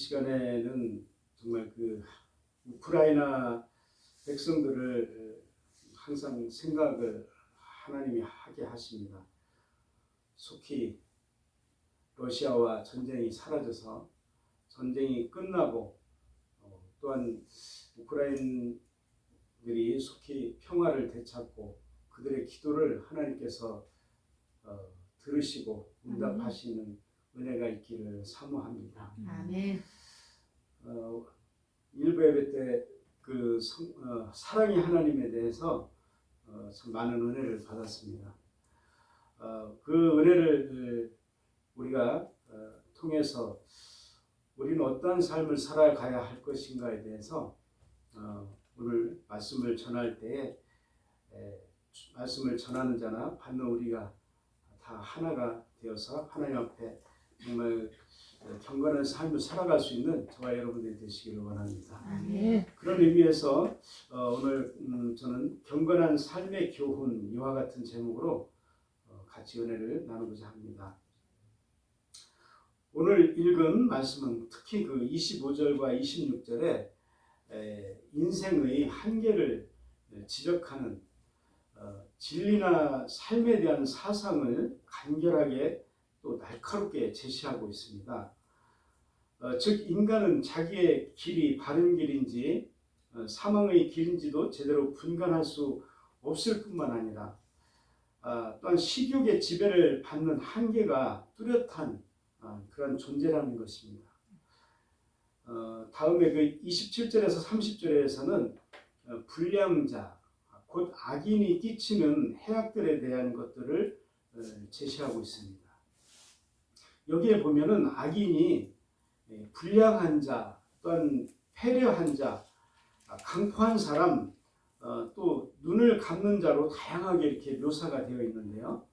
시간에는 정말 그 우크라이나 백성들을 항상 생각을 하나님이 하게 하십니다. 속히 러시아와 전쟁이 사라져서 전쟁이 끝나고 또한 우크라이나들이 속히 평화를 되찾고 그들의 기도를 하나님께서 들으시고 응답하시는 은혜가 있기를 사모합니다. 아멘. 일부 예배 때 그 사랑의 하나님에 대해서 참 많은 은혜를 받았습니다. 그 은혜를 우리가 통해서 우리는 어떠한 삶을 살아가야 할 것인가에 대해서 오늘 말씀을 전할 때에 말씀을 전하는 자나 받는 우리가 다 하나가 되어서 하나님 앞에 정말 경건한 삶을 살아갈 수 있는 저와 여러분들이 되시기를 원합니다. 아멘. 그런 의미에서 오늘 저는 경건한 삶의 교훈 이와 같은 제목으로 같이 은혜를 나누고자 합니다. 오늘 읽은 말씀은 특히 그 25절과 26절에 인생의 한계를 지적하는 진리나 삶에 대한 사상을 간결하게 또 날카롭게 제시하고 있습니다. 즉 인간은 자기의 길이 바른 길인지 사망의 길인지도 제대로 분간할 수 없을 뿐만 아니라 또한 식욕의 지배를 받는 한계가 뚜렷한 그런 존재라는 것입니다. 다음에 그 27절에서 30절에서는 불량자, 곧 악인이 끼치는 해악들에 대한 것들을 제시하고 있습니다. 여기에 보면은 악인이 불량한 자, 또한 패려한 자, 강포한 사람, 또 눈을 감는 자로 다양하게 이렇게 묘사가 되어 있는데요.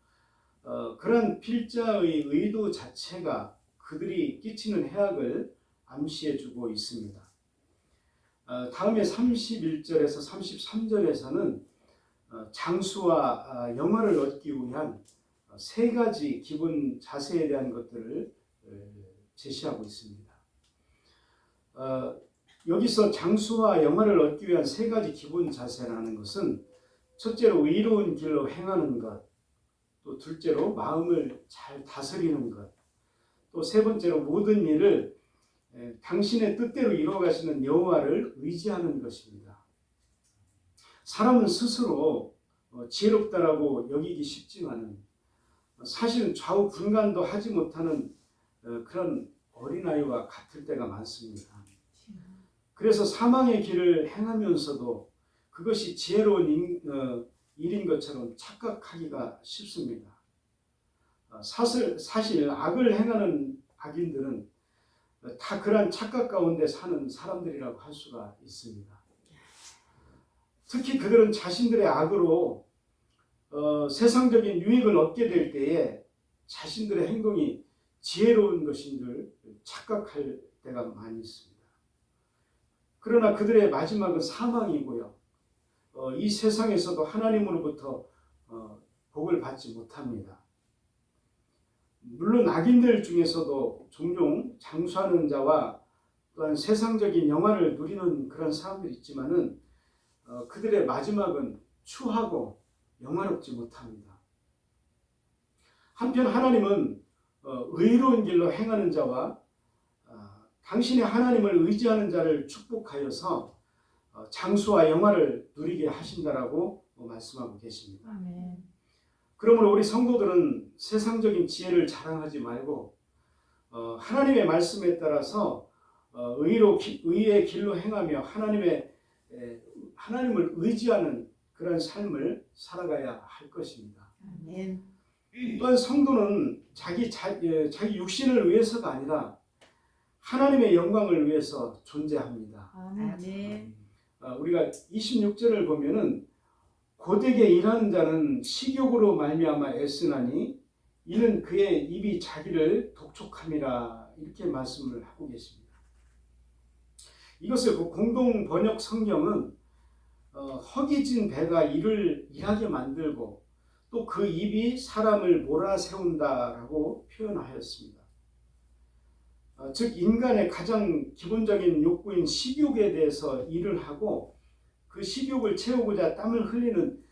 그런 필자의 의도 자체가 그들이 끼치는 해악을 암시해주고 있습니다. 다음에 31절에서 33절에서는 장수와 영화를 얻기 위한 세 가지 기본 자세에 대한 것들을 제시하고 있습니다. 여기서 장수와 영화를 얻기 위한 세 가지 기본 자세라는 것은 첫째로 의로운 길로 행하는 것, 또 둘째로 마음을 잘 다스리는 것, 또 세 번째로 모든 일을 당신의 뜻대로 이루어가시는 여호와를 의지하는 것입니다. 사람은 스스로 지혜롭다라고 여기기 쉽지만은 사실은 좌우 분간도 하지 못하는 그런 어린아이와 같을 때가 많습니다. 그래서 사망의 길을 행하면서도 그것이 지혜로운 일인 것처럼 착각하기가 쉽습니다. 사실 악을 행하는 악인들은 다 그런 착각 가운데 사는 사람들이라고 할 수가 있습니다. 특히 그들은 자신들의 악으로 세상적인 유익을 얻게 될 때에 자신들의 행동이 지혜로운 것인 줄 착각할 때가 많이 있습니다. 그러나 그들의 마지막은 사망이고요. 이 세상에서도 하나님으로부터 복을 받지 못합니다. 물론 악인들 중에서도 종종 장수하는 자와 또한 세상적인 영화를 누리는 그런 사람들이 있지만은 그들의 마지막은 추하고 영화롭지 못합니다. 한편 하나님은 의로운 길로 행하는 자와 당신의 하나님을 의지하는 자를 축복하여서 장수와 영화를 누리게 하신다라고 말씀하고 계십니다. 아멘. 그러므로 우리 성도들은 세상적인 지혜를 자랑하지 말고 하나님의 말씀에 따라서 의의 길로 행하며 하나님을 의지하는 그런 삶을 살아가야 할 것입니다. 아멘. 또한 성도는 자기 육신을 위해서가 아니라 하나님의 영광을 위해서 존재합니다. 아멘. 우리가 26절을 보면은 고되게 일하는 자는 식욕으로 말미암아 애쓰나니 이는 그의 입이 자기를 독촉함이라 이렇게 말씀을 하고 계십니다. 이것을 공동 번역 성경은 허기진 배가 이를 일하게 만들고 또 그 입이 사람을 몰아세운다라고 표현하였습니다. 즉 인간의 가장 기본적인 욕구인 식욕에 대해서 일을 하고 그 식욕을 채우고자 땀을 흘리는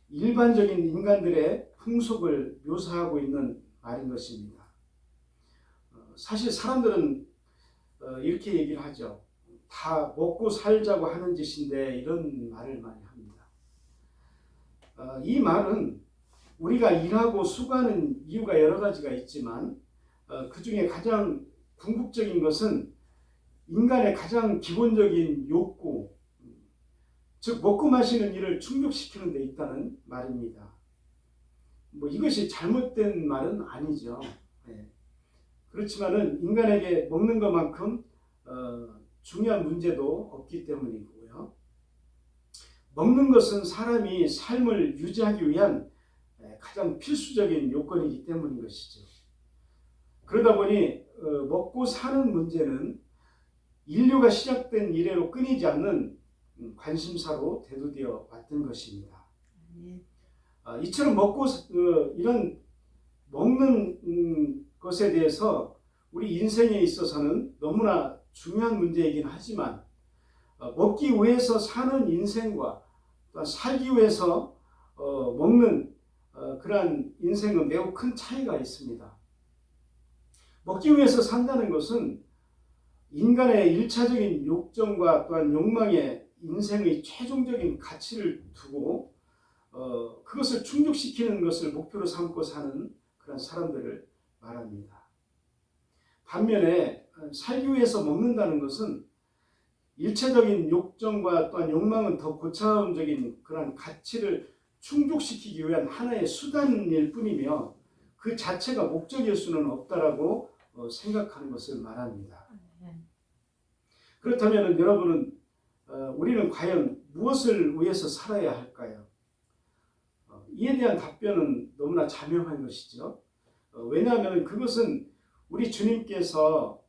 일반적인 인간들의 풍속을 묘사하고 있는 말인 것입니다. 사실 사람들은 이렇게 얘기를 하죠. 다 먹고 살자고 하는 짓인데 이런 말을 많이 합니다. 이 말은 우리가 일하고 수고하는 이유가 여러 가지가 있지만 그 중에 가장 궁극적인 것은 인간의 가장 기본적인 욕구, 즉 먹고 마시는 일을 충족시키는 데 있다는 말입니다. 이것이 잘못된 말은 아니죠. 그렇지만은 인간에게 먹는 것만큼 중요한 문제도 없기 때문이고요. 먹는 것은 사람이 삶을 유지하기 위한 가장 필수적인 요건이기 때문인 것이죠. 그러다 보니 먹고 사는 문제는 인류가 시작된 이래로 끊이지 않는 관심사로 대두되어 왔던 것입니다. 이처럼 이런 먹는 것에 대해서 우리 인생에 있어서는 너무나 중요한 문제이긴 하지만 먹기 위해서 사는 인생과 살기 위해서 먹는 그러한 인생은 매우 큰 차이가 있습니다. 먹기 위해서 산다는 것은 인간의 일차적인 욕정과 또한 욕망에 인생의 최종적인 가치를 두고 그것을 충족시키는 것을 목표로 삼고 사는 그런 사람들을 말합니다. 반면에 살기 위해서 먹는다는 것은 일체적인 욕정과 또한 욕망은 더 고차원적인 그런 가치를 충족시키기 위한 하나의 수단일 뿐이며 그 자체가 목적일 수는 없다라고 생각하는 것을 말합니다. 그렇다면 여러분은 우리는 과연 무엇을 위해서 살아야 할까요? 이에 대한 답변은 너무나 자명한 것이죠. 왜냐하면 그것은 우리 주님께서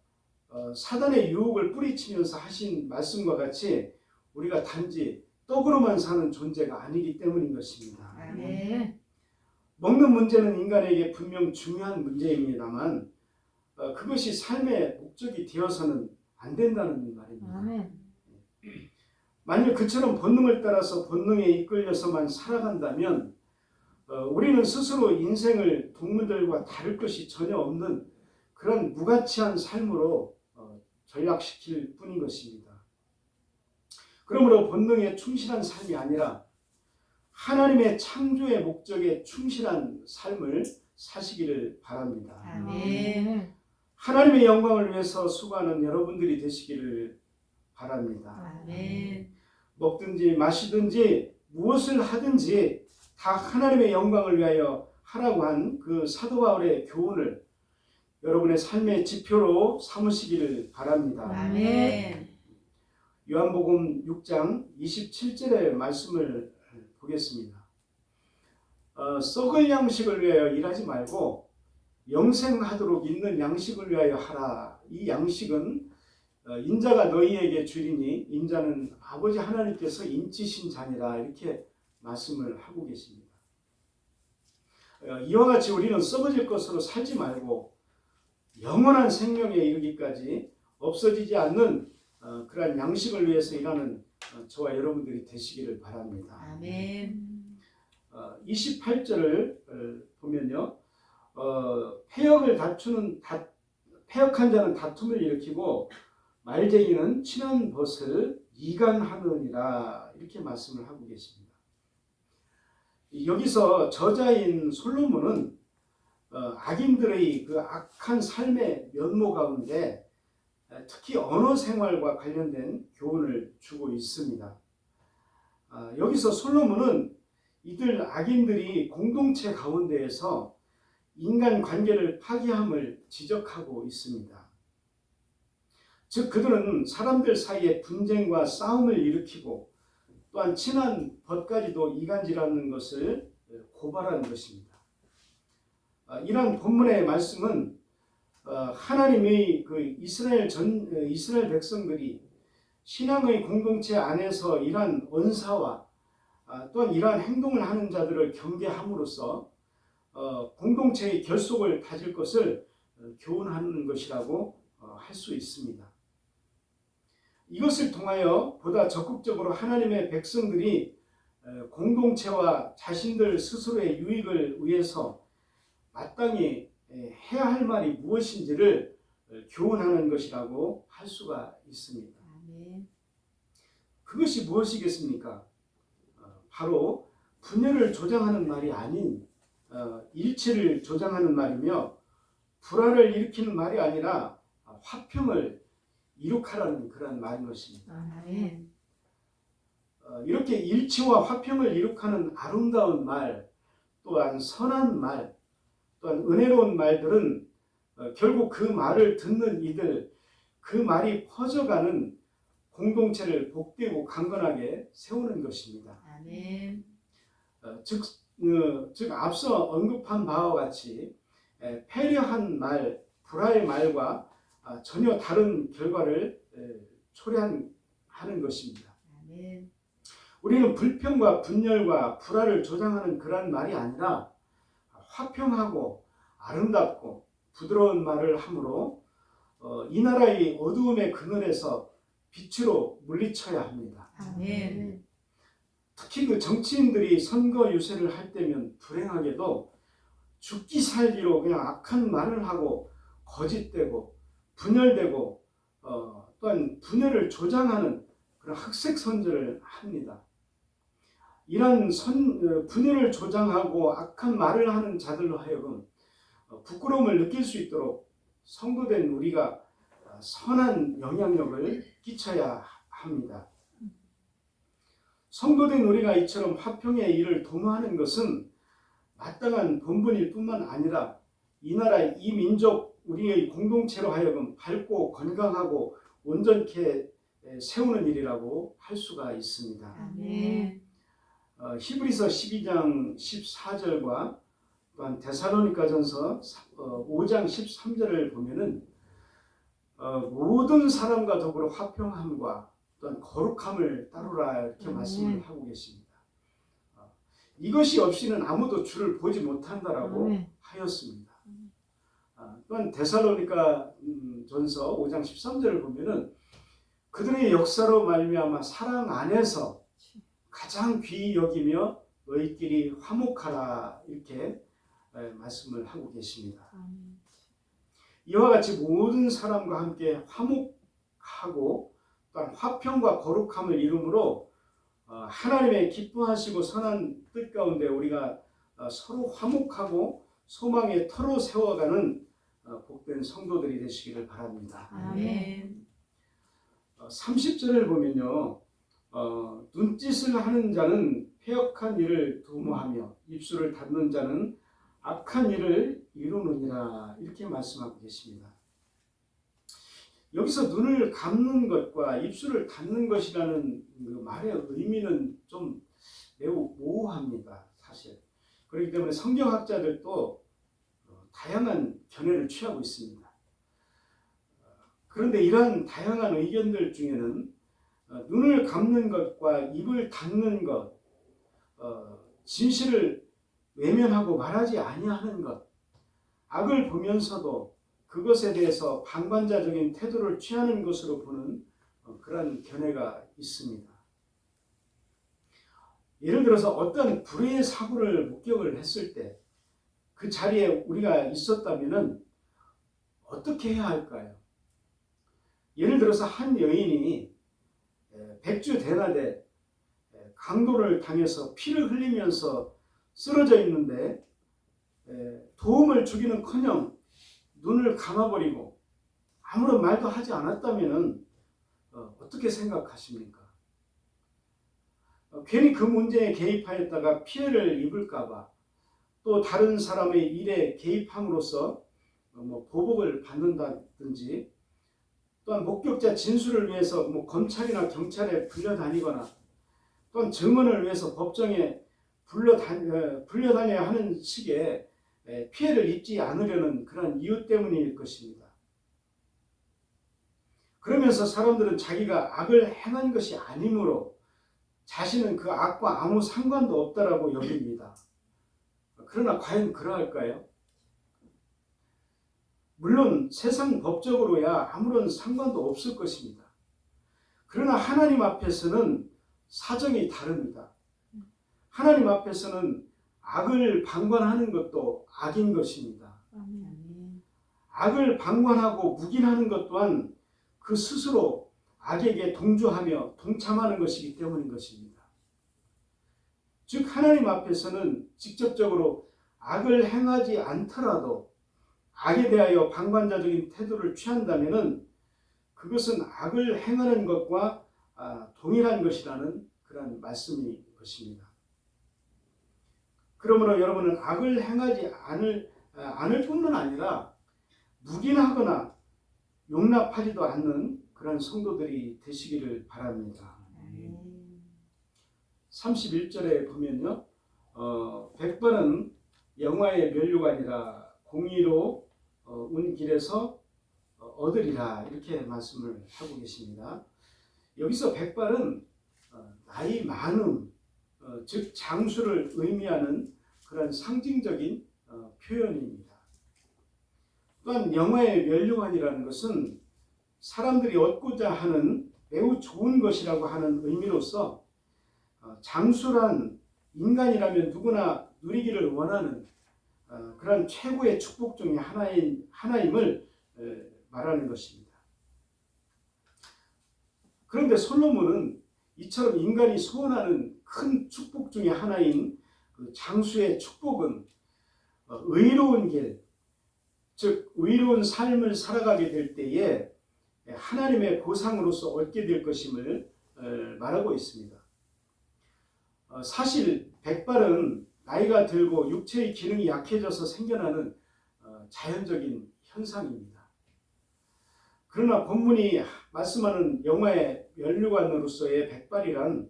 사단의 유혹을 뿌리치면서 하신 말씀과 같이 우리가 단지 떡으로만 사는 존재가 아니기 때문인 것입니다. 먹는 문제는 인간에게 분명 중요한 문제입니다만 그것이 삶의 목적이 되어서는 안 된다는 말입니다. 만약 그처럼 본능을 따라서 본능에 이끌려서만 살아간다면 우리는 스스로 인생을 동물들과 다를 것이 전혀 없는 그런 무가치한 삶으로 전락시킬 뿐인 것입니다. 그러므로 본능에 충실한 삶이 아니라 하나님의 창조의 목적에 충실한 삶을 사시기를 바랍니다. 아멘. 하나님의 영광을 위해서 수고하는 여러분들이 되시기를 바랍니다. 아멘. 먹든지 마시든지 무엇을 하든지 다 하나님의 영광을 위하여 하라고 한 그 사도 바울의 교훈을 여러분의 삶의 지표로 삼으시기를 바랍니다. 아멘. 요한복음 6장 27절의 말씀을 보겠습니다. 썩을 양식을 위하여 일하지 말고 영생하도록 있는 양식을 위하여 하라. 이 양식은 인자가 너희에게 주리니 인자는 아버지 하나님께서 인치신 자니라. 이렇게 말씀을 하고 계십니다. 이와 같이 우리는 썩어질 것으로 살지 말고 영원한 생명에 이르기까지 없어지지 않는 그러한 양식을 위해서 일하는 저와 여러분들이 되시기를 바랍니다. 아멘. 28절을 보면요. 패역한 자는 다툼을 일으키고 말쟁이는 친한 벗을 이간하느니라. 이렇게 말씀을 하고 계십니다. 여기서 저자인 솔로몬은 악인들의 그 악한 삶의 면모 가운데 특히 언어 생활과 관련된 교훈을 주고 있습니다. 여기서 솔로몬은 이들 악인들이 공동체 가운데에서 인간 관계를 파괴함을 지적하고 있습니다. 즉 그들은 사람들 사이에 분쟁과 싸움을 일으키고 또한 친한 벗까지도 이간질하는 것을 고발하는 것입니다. 이러한 본문의 말씀은 하나님의 그 이스라엘 백성들이 신앙의 공동체 안에서 이러한 언사와 또한 이러한 행동을 하는 자들을 경계함으로써 공동체의 결속을 다질 것을 교훈하는 것이라고 할 수 있습니다. 이것을 통하여 보다 적극적으로 하나님의 백성들이 공동체와 자신들 스스로의 유익을 위해서 마땅히 해야 할 말이 무엇인지를 교훈하는 것이라고 할 수가 있습니다. 아멘. 그것이 무엇이겠습니까? 바로 분열을 조장하는 말이 아닌 일치를 조장하는 말이며 불화를 일으키는 말이 아니라 화평을 이룩하라는 그런 말인 것입니다. 아멘. 이렇게 일치와 화평을 이룩하는 아름다운 말, 또한 선한 말, 또한 은혜로운 말들은 결국 그 말을 듣는 이들, 그 말이 퍼져가는 공동체를 복되고 강건하게 세우는 것입니다. 아멘. 즉 앞서 언급한 바와 같이 패려한 말, 불화의 말과 전혀 다른 결과를 초래하는 것입니다. 아멘. 우리는 불평과 분열과 불화를 조장하는 그런 말이 아니라 화평하고 아름답고 부드러운 말을 함으로 이 나라의 어두움의 그늘에서 빛으로 물리쳐야 합니다. 아멘. 특히 그 정치인들이 선거 유세를 할 때면 불행하게도 죽기 살기로 그냥 악한 말을 하고 거짓되고 분열되고 또한 분열을 조장하는 그런 학색 선전을 합니다. 이런 분열을 조장하고 악한 말을 하는 자들로 하여금 부끄러움을 느낄 수 있도록 성도된 우리가 선한 영향력을 끼쳐야 합니다. 성도된 우리가 이처럼 화평의 일을 도모하는 것은 마땅한 본분일 뿐만 아니라 이 나라, 이 민족, 우리의 공동체로 하여금 밝고 건강하고 온전케 세우는 일이라고 할 수가 있습니다. 아멘. 히브리서 12장 14절과 또한 데살로니가전서 5장 13절을 보면은 모든 사람과 더불어 화평함과 또한 거룩함을 따르라 이렇게 말씀을 하고 계십니다. 이것이 없이는 아무도 주를 보지 못한다라고 하였습니다. 또한 데살로니가 전서 5장 13절을 보면은 그들의 역사로 말미암아 사랑 안에서 가장 귀히 여기며 너희끼리 화목하라 이렇게 말씀을 하고 계십니다. 이와 같이 모든 사람과 함께 화목하고 또한 화평과 거룩함을 이루므로 하나님의 기뻐하시고 선한 뜻 가운데 우리가 서로 화목하고 소망의 터로 세워가는 복된 성도들이 되시기를 바랍니다. 아멘. 30절을 보면요. 눈짓을 하는 자는 패역한 일을 도모하며 입술을 닫는 자는 악한 일을 이루느니라 이렇게 말씀하고 계십니다. 여기서 눈을 감는 것과 입술을 닫는 것이라는 그 말의 의미는 좀 매우 모호합니다. 사실. 그렇기 때문에 성경학자들도 다양한 견해를 취하고 있습니다. 그런데 이러한 다양한 의견들 중에는 눈을 감는 것과 입을 닫는 것, 진실을 외면하고 말하지 아니하는 것, 악을 보면서도 그것에 대해서 방관자적인 태도를 취하는 것으로 보는 그런 견해가 있습니다. 예를 들어서 어떤 불의의 사고를 목격을 했을 때 그 자리에 우리가 있었다면 어떻게 해야 할까요? 예를 들어서 한 여인이 백주대낮에 강도를 당해서 피를 흘리면서 쓰러져 있는데 도움을 주기는커녕 눈을 감아버리고 아무런 말도 하지 않았다면 어떻게 생각하십니까? 괜히 그 문제에 개입하였다가 피해를 입을까봐 또 다른 사람의 일에 개입함으로써 보복을 받는다든지 또한 목격자 진술을 위해서 검찰이나 경찰에 불려다니거나 또한 증언을 위해서 법정에 불려다녀야 하는 식의 피해를 입지 않으려는 그런 이유 때문일 것입니다. 그러면서 사람들은 자기가 악을 행한 것이 아니므로 자신은 그 악과 아무 상관도 없다라고 여깁니다. 그러나 과연 그러할까요? 물론 세상 법적으로야 아무런 상관도 없을 것입니다. 그러나 하나님 앞에서는 사정이 다릅니다. 하나님 앞에서는 악을 방관하는 것도 악인 것입니다. 아멘. 악을 방관하고 묵인하는 것 또한 그 스스로 악에게 동조하며 동참하는 것이기 때문인 것입니다. 즉 하나님 앞에서는 직접적으로 악을 행하지 않더라도 악에 대하여 방관자적인 태도를 취한다면 그것은 악을 행하는 것과 동일한 것이라는 그런 말씀인 것입니다. 그러므로 여러분은 악을 행하지 않을 뿐만 아니라 묵인하거나 용납하지도 않는 그런 성도들이 되시기를 바랍니다. 31절에 보면요. 백발은 영화의 면류가 아니라 공의로 운 길에서 얻으리라 이렇게 말씀을 하고 계십니다. 여기서 백발은 나이 많음, 즉 장수를 의미하는 그런 상징적인 표현입니다. 또한 영화의 면류관이라는 것은 사람들이 얻고자 하는 매우 좋은 것이라고 하는 의미로서 장수란 인간이라면 누구나 누리기를 원하는 그런 최고의 축복 중에 하나임을 말하는 것입니다. 그런데 솔로몬은 이처럼 인간이 소원하는 큰 축복 중에 하나인 그 장수의 축복은 의로운 길, 즉 의로운 삶을 살아가게 될 때에 하나님의 보상으로서 얻게 될 것임을 말하고 있습니다. 사실 백발은 나이가 들고 육체의 기능이 약해져서 생겨나는 자연적인 현상입니다. 그러나 본문이 말씀하는 영화의 면류관으로서의 백발이란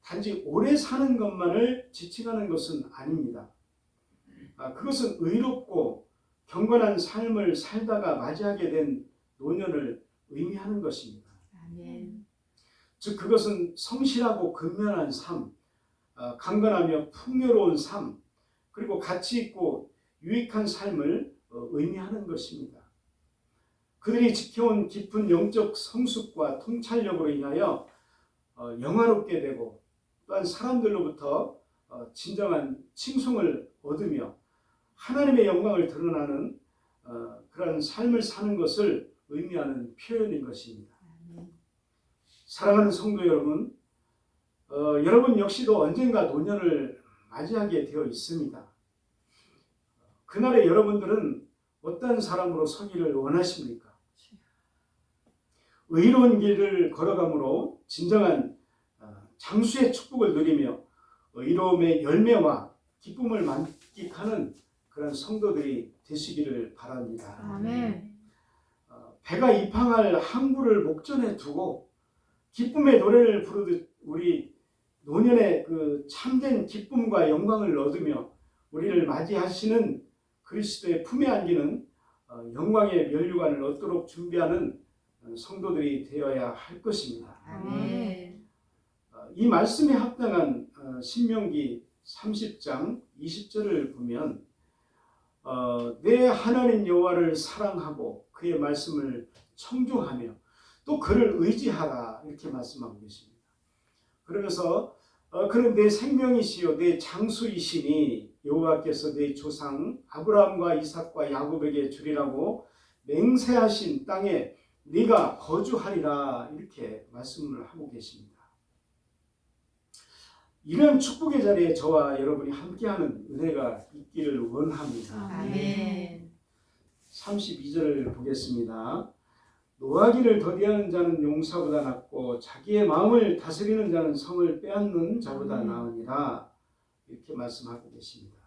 단지 오래 사는 것만을 지칭하는 것은 아닙니다. 그것은 의롭고 경건한 삶을 살다가 맞이하게 된 노년을 의미하는 것입니다. 아멘. 즉 그것은 성실하고 근면한 삶, 강건하며 풍요로운 삶, 그리고 가치 있고 유익한 삶을 의미하는 것입니다. 그들이 지켜온 깊은 영적 성숙과 통찰력으로 인하여 영화롭게 되고 또한 사람들로부터 진정한 칭송을 얻으며 하나님의 영광을 드러나는 그런 삶을 사는 것을 의미하는 표현인 것입니다. 사랑하는 성도 여러분, 여러분 역시도 언젠가 노년을 맞이하게 되어 있습니다. 그날에 여러분들은 어떤 사람으로 서기를 원하십니까? 의로운 길을 걸어감으로 진정한 장수의 축복을 누리며 의로움의 열매와 기쁨을 만끽하는 그런 성도들이 되시기를 바랍니다. 아멘. 배가 입항할 항구를 목전에 두고 기쁨의 노래를 부르듯 우리 노년의 그 참된 기쁨과 영광을 얻으며 우리를 맞이하시는 그리스도의 품에 안기는 영광의 면류관을 얻도록 준비하는 성도들이 되어야 할 것입니다. 아멘. 이 말씀에 합당한 신명기 30장 20절을 보면 내 하나님 여호와를 사랑하고 그의 말씀을 청종하며 또 그를 의지하라 이렇게 말씀하고 계십니다. 그러면서 그는 내 생명이시요 내 장수이시니 여호와께서 내 조상 아브라함과 이삭과 야곱에게 주리라고 맹세하신 땅에 네가 거주하리라 이렇게 말씀을 하고 계십니다. 이런 축복의 자리에 저와 여러분이 함께하는 은혜가 있기를 원합니다. 아멘. 32절을 보겠습니다. 노하기를 더디하는 자는 용사보다 낫고 자기의 마음을 다스리는 자는 성을 빼앗는 자보다 나으니라 이렇게 말씀하고 계십니다.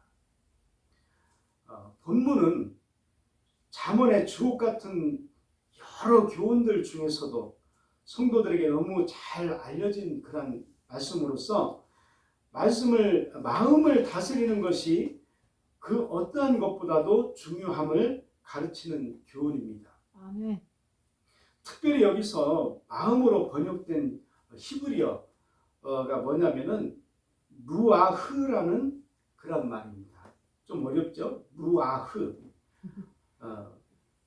본문은 잠언의 주옥 같은 여러 교훈들 중에서도 성도들에게 너무 잘 알려진 그런 말씀으로서 마음을 다스리는 것이 그 어떠한 것보다도 중요함을 가르치는 교훈입니다. 아멘. 특별히 여기서 마음으로 번역된 히브리어가 뭐냐면은 루아흐라는 그런 말입니다. 좀 어렵죠? 루아흐.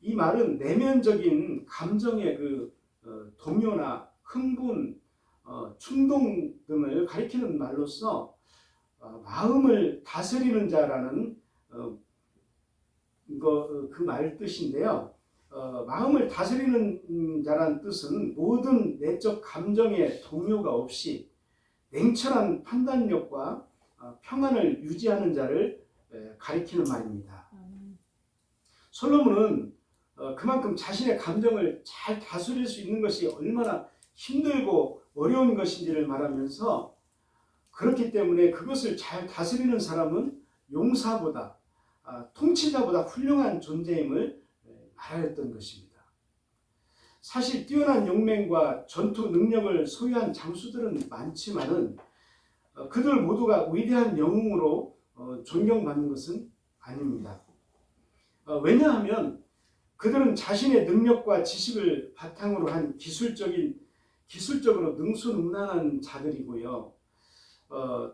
이 말은 내면적인 감정의 동요나 흥분, 충동 등을 가리키는 말로서 마음을 다스리는 자라는 그 말 뜻인데요. 마음을 다스리는 자라는 뜻은 모든 내적 감정의 동요가 없이 냉철한 판단력과 평안을 유지하는 자를 가리키는 말입니다. 솔로몬은 그만큼 자신의 감정을 잘 다스릴 수 있는 것이 얼마나 힘들고 어려운 것인지를 말하면서 그렇기 때문에 그것을 잘 다스리는 사람은 용사보다 통치자보다 훌륭한 존재임을 말하였던 것입니다. 사실 뛰어난 용맹과 전투 능력을 소유한 장수들은 많지만은 그들 모두가 위대한 영웅으로 존경받는 것은 아닙니다. 왜냐하면 그들은 자신의 능력과 지식을 바탕으로 한 기술적으로 능수능란한 자들이고요.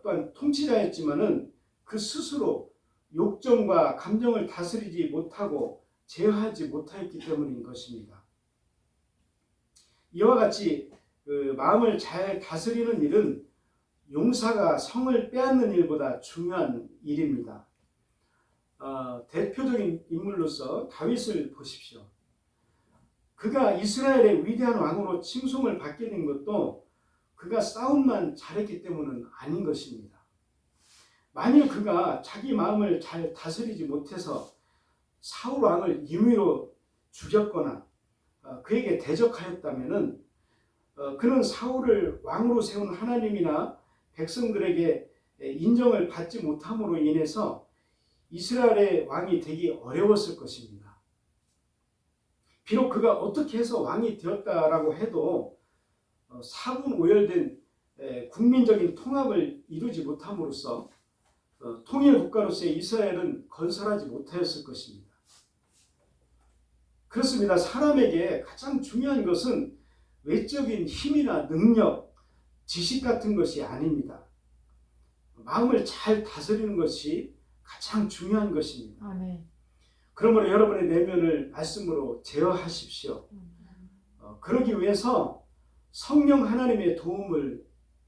또한 통치자였지만은 그 스스로 욕정과 감정을 다스리지 못하고 제어하지 못하였기 때문인 것입니다. 이와 같이 마음을 잘 다스리는 일은 용사가 성을 빼앗는 일보다 중요한 일입니다. 대표적인 인물로서 다윗을 보십시오. 그가 이스라엘의 위대한 왕으로 칭송을 받게 된 것도 그가 싸움만 잘했기 때문은 아닌 것입니다. 만일 그가 자기 마음을 잘 다스리지 못해서 사울 왕을 임의로 죽였거나 그에게 대적하였다면 그는 사울을 왕으로 세운 하나님이나 백성들에게 인정을 받지 못함으로 인해서 이스라엘의 왕이 되기 어려웠을 것입니다. 비록 그가 어떻게 해서 왕이 되었다라고 해도 사분오열된 국민적인 통합을 이루지 못함으로써 통일 국가로서의 이스라엘은 건설하지 못하였을 것입니다. 그렇습니다. 사람에게 가장 중요한 것은 외적인 힘이나 능력, 지식 같은 것이 아닙니다. 마음을 잘 다스리는 것이 가장 중요한 것입니다. 아멘. 그러므로 여러분의 내면을 말씀으로 제어하십시오. 그러기 위해서 성령 하나님의 도움을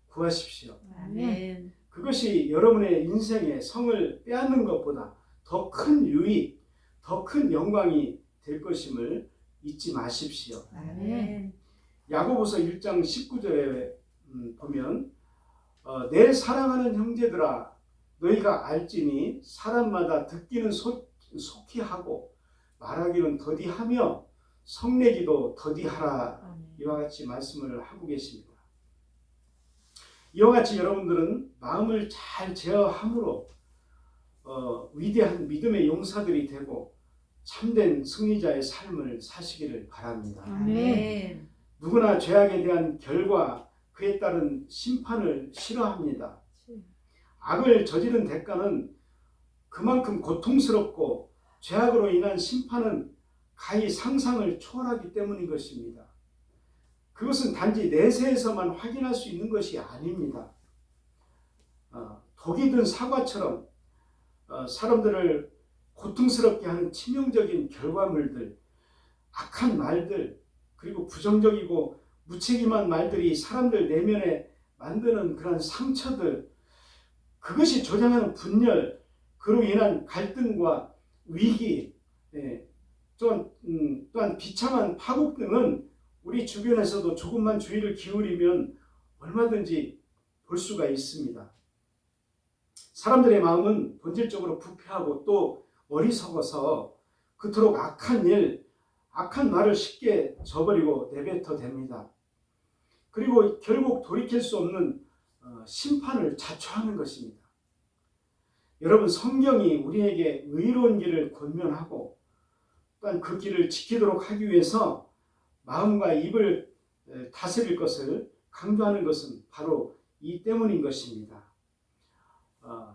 구하십시오. 아멘. 그것이 여러분의 인생에 성을 빼앗는 것보다 더 큰 유익, 더 큰 영광이 될 것임을 잊지 마십시오. 아멘. 야고보서 1장 19절에 보면 내 사랑하는 형제들아 너희가 알지니 사람마다 듣기는 속히 하고 말하기는 더디하며 성내기도 더디하라. 이와 같이 말씀을 하고 계십니다. 이와 같이 여러분들은 마음을 잘 제어함으로 위대한 믿음의 용사들이 되고 참된 승리자의 삶을 사시기를 바랍니다. 아멘. 누구나 죄악에 대한 결과 그에 따른 심판을 싫어합니다. 악을 저지른 대가는 그만큼 고통스럽고 죄악으로 인한 심판은 가히 상상을 초월하기 때문인 것입니다. 그것은 단지 내세에서만 확인할 수 있는 것이 아닙니다. 독이 든 사과처럼 사람들을 고통스럽게 하는 치명적인 결과물들, 악한 말들, 그리고 부정적이고 무책임한 말들이 사람들 내면에 만드는 그런 상처들, 그것이 조장하는 분열, 그로 인한 갈등과 위기, 또한 비참한 파국 등은 우리 주변에서도 조금만 주의를 기울이면 얼마든지 볼 수가 있습니다. 사람들의 마음은 본질적으로 부패하고 또 어리석어서 그토록 악한 일, 악한 말을 쉽게 저버리고 내뱉어 댑니다. 그리고 결국 돌이킬 수 없는 심판을 자초하는 것입니다. 여러분, 성경이 우리에게 의로운 길을 권면하고 또한 그 길을 지키도록 하기 위해서 마음과 입을 다스릴 것을 강조하는 것은 바로 이 때문인 것입니다.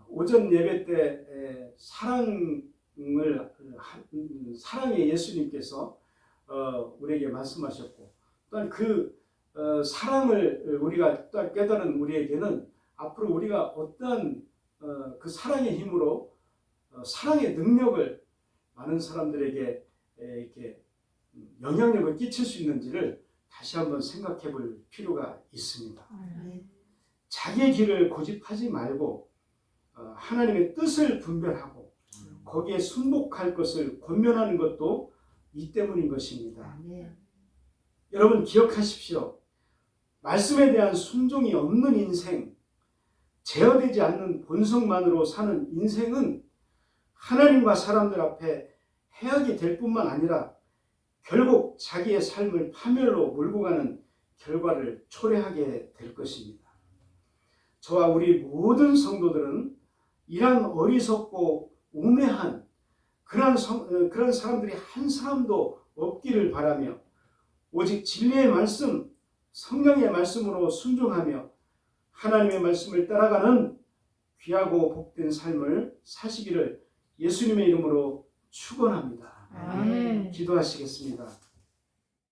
오전 예배 때 사랑의 예수님께서 우리에게 말씀하셨고 또한 그 사랑을 우리가 깨달은 우리에게는 앞으로 우리가 어떠한 그 사랑의 힘으로 사랑의 능력을 많은 사람들에게 이렇게 영향력을 끼칠 수 있는지를 다시 한번 생각해 볼 필요가 있습니다. 아멘. 자기의 길을 고집하지 말고 하나님의 뜻을 분별하고 거기에 순복할 것을 권면하는 것도 이 때문인 것입니다. 아멘. 여러분 기억하십시오. 말씀에 대한 순종이 없는 인생, 제어되지 않는 본성만으로 사는 인생은 하나님과 사람들 앞에 해악이 될 뿐만 아니라 결국 자기의 삶을 파멸로 몰고 가는 결과를 초래하게 될 것입니다. 저와 우리 모든 성도들은 이러한 어리석고 우매한 그런 사람들이 한 사람도 없기를 바라며 오직 진리의 말씀, 성경의 말씀으로 순종하며 하나님의 말씀을 따라가는 귀하고 복된 삶을 사시기를 예수님의 이름으로 축원합니다. 아멘. 기도하시겠습니다.